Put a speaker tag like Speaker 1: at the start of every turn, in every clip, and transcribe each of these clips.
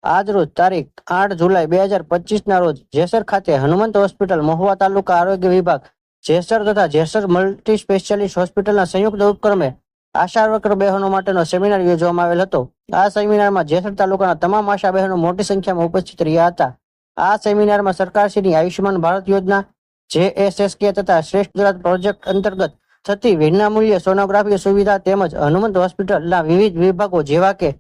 Speaker 1: આજરોજ તારીખ 8 જુલાઈ 2025ના રોજ જેસર ખાતે હનુમંત હોસ્પિટલ મહુવા તાલુકા આરોગ્ય વિભાગ જેસર તથા જેસર મલ્ટી સ્પેશિયાલિસ્ટ હોસ્પિટલના સંયુક્ત ઉપક્રમે આશા વર્કર બહેનો માટેનો સેમિનાર યોજવામાં આવેલ હતો। આ સેમિનારમાં જેસર તાલુકાના તમામ આશા બહેનો મોટી સંખ્યામાં ઉપસ્થિત રહ્યા હતા। આ સેમિનારમાં સરકારશ્રીની આયુષ્યમાન ભારત યોજના, JSSK તથા શ્રેષ્ઠ ગુજરાત પ્રોજેક્ટ અંતર્ગત થતી વિનામૂલ્યે સોનોગ્રાફી સુવિધા તેમજ હનુમંત હોસ્પિટલના વિવિધ વિભાગો જેવા કે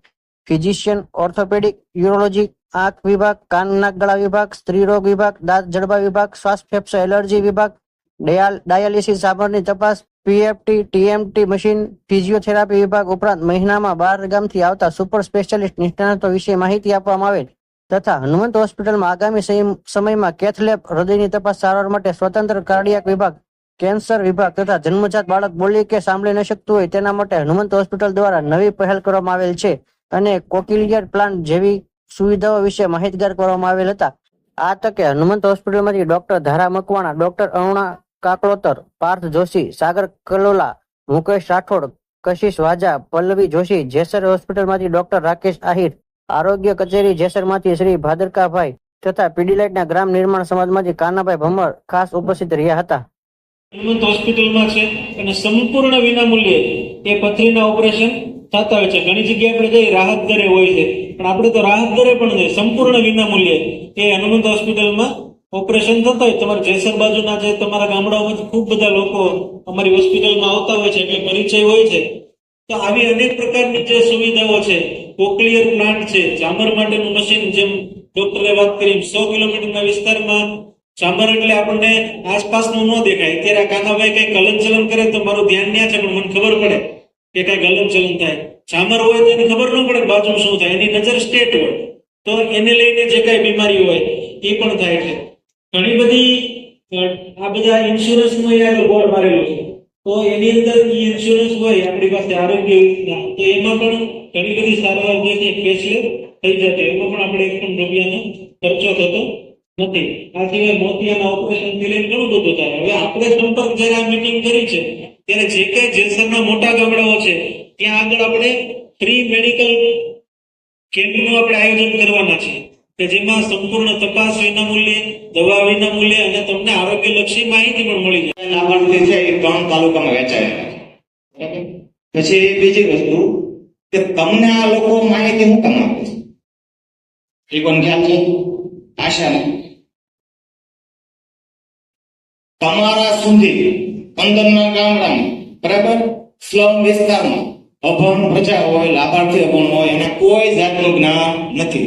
Speaker 1: ફિઝિશિયન, ઓર્થોપેડિક, યુરોલોજી, આંખ વિભાગ, કાન નાક ગળા વિભાગ, સ્ત્રી રોગ વિભાગ, દાંત જડબા વિભાગ, શ્વાસ ફેફસા એલર્જી વિભાગ, ડાયાલિસિસ સારવારની તપાસ, PFT, TMT મશીન, ફિઝિયોથેરાપી વિભાગ ઉપરાંત મહિનામાં 12 ગામથી આવતા સુપર સ્પેશિયાલિસ્ટ નિષ્ણાતો વિશે માહિતી આપવામાં આવેલ તથા હનુમંત હોસ્પિટલમાં આગામી સમયમાં કેથ લેબ, હૃદયની તપાસ સારવાર માટે સ્વતંત્ર કાર્ડિયાક વિભાગ, કેન્સર વિભાગ તથા જન્મજાત બાળક બોલી કે સાંભળી ન શકતું હોય તેના માટે હનુમંત હોસ્પિટલ દ્વારા નવી પહેલ કરવામાં આવેલ છે અને કોકિલિયર પ્લાન્ટ જેવી સુવિધાઓ વિશે માહિતગાર કરવામાં આવેલ હતા। આ તકે હનુમંત હોસ્પિટલમાંથી ડોક્ટર ધારા મકવાણા, ડોક્ટર અરુણા કાકલોતર, પાર્થ જોશી, સાગર કલોલા, મુકેશ રાઠોડ, કશિશ વાજા, પલ્લવી જોશી, જેસર હોસ્પિટલમાંથી ડોક્ટર રાકેશ આહિર, આરોગ્ય કચેરી જેસરમાંથી શ્રી ભાદરકાભાઈ તથા પીડીલાઇટના ગ્રામ નિર્માણ સમાજમાંથી કાનાભાઈ ભમર ખાસ ઉપસ્થિત રહ્યા હતા।
Speaker 2: હનુમંત હોસ્પિટલમાં છે અને સંપૂર્ણ વિનામૂલ્યે એ પથરીના ઓપરેશન થતા હોય છે। ઘણી જગ્યાએ આપણે જઈ રાહત દરે હોય છે, પણ આપણે તો રાહત દરે પણ નહીં, સંપૂર્ણ વિનામૂલ્યે એ હનુમંત હોસ્પિટલમાં ઓપરેશન થતા હોય। તમારા જેસર બાજુના જે તમારા ગામડાઓમાંથી ખૂબ બધા લોકો અમારી હોસ્પિટલમાં આવતા હોય છે, એટલે પરિચય હોય છે। તો આવી અનેક પ્રકારની જે સુવિધાઓ છે, કોક્લિયર પ્લાન્ટ છે, જામર માટેનું મશીન, જેમ ડોક્ટરે વાત કરી 100 કિલોમીટરના વિસ્તારમાં જામર એટલે આપણને આસપાસનું ન દેખાય। અત્યારે કાકાભાઈ કઈ હલનચલન કરે તો મારું ધ્યાન ન્યા છે, પણ મને ખબર પડે કે કઈક હલનચલન થાય। જામર હોય તો એને ખબર ન પડે બાજુ શું થાય, એની નજર સ્ટેટ હોય તો એને લઈને જે કઈ બીમારી હોય એ પણ થાય છે। ઘણી બધી આ બધા ઇન્સ્યોરન્સનું યાર બોર્ડ મારેલું છે, તો એની અંદર ઇન્સ્યોરન્સ હોય આપણી પાસે આરોગ્ય યોજના, તો એમાં પણ ઘણી બધી સારવાર જે છે કેશલેસ થઈ જતી, એમાં પણ આપણે 1 રૂપિયાનો ખર્ચો થતો નથી। આ સિવાય મોતિયાના ઓપરેશન થી લઈને ઘણું બધું થાય। હવે આપણે સંપર્ક જયારે આ મીટિંગ કરી છે ત્યારે જે કઈ જેસરના મોટા ગામડાઓ છે ત્યાં આગળ આપણે ફ્રી મેડિકલ કેમ્પનું આપણે આયોજન કરવાના છે કે જેમાં સંપૂર્ણ તપાસ વિનામૂલ્યે, દવા વિનામૂલ્યે અને તમને આરોગ્યલક્ષી માહિતી પણ મળી જાય।
Speaker 3: લાભાર્થી છે એ 3 તાલુકામાં વહેંચાયેલા છે। પછી બીજી વસ્તુ કે તમને આ લોકો માહિતી હું કામ આપે છે એ પણ ખ્યાલ છે? આશા ને તમારા સુધી 15ના ગામડામાં, બરાબર, સ્લમ વિસ્તારમાં અભણ પ્રજા હોય, લાભાર્થી અભણ હોય, એને કોઈ જાતનું જ્ઞાન નથી।